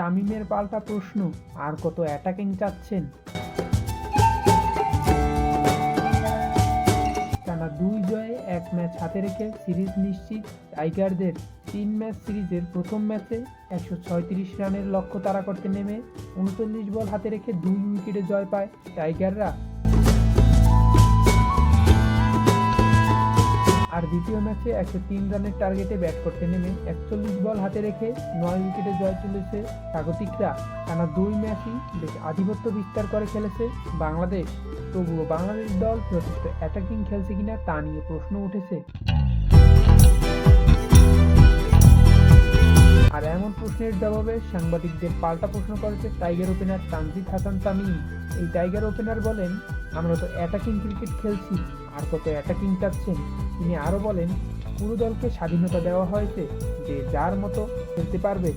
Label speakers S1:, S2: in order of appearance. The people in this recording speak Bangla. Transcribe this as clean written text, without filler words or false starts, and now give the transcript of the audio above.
S1: তামিমের পাল্টা প্রশ্ন, আর কত অ্যাটাকিং চাচ্ছেন? টানা ২ জয়ে ১ ম্যাচ হাতে রেখে সিরিজ নিশ্চিত টাইগারদের। ৩ ম্যাচ সিরিজের প্রথম ম্যাচে ১৩৬ রানের লক্ষ্য তাড়া করতে নেমে ৩৯ বল হাতে রেখে ২ উইকেটে জয় পায় টাইগাররা। আর দ্বিতীয় ম্যাচে ১০৩ রানের টার্গেটে ব্যাট করতে নেমে ৪১ বল হাতে রেখে ৯ উইকেটে জয় তুলেছে স্বাগতিকরা। টানা ২ ম্যাচই বেশ আধিপত্য বিস্তার করে খেলেছে বাংলাদেশ। তবুও বাংলাদেশ দল যথেষ্ট অ্যাটাকিং খেলছে কিনা তা নিয়ে প্রশ্ন উঠেছে। আর এমন প্রশ্নের জবাবে সাংবাদিকদের পাল্টা প্রশ্ন করেছে টাইগার ওপেনার তানজিদ হাসান তামিম। এই টাইগার ওপেনার বলেন, আমরা তো অ্যাটাকিং ক্রিকেট খেলছি, আর কত অ্যাটাকিং চাচ্ছেন? তিনি আরও বলেন, পুরো দলকে স্বাধীনতা দেওয়া হয়েছে, যে যার মতো খেলতে পারবে।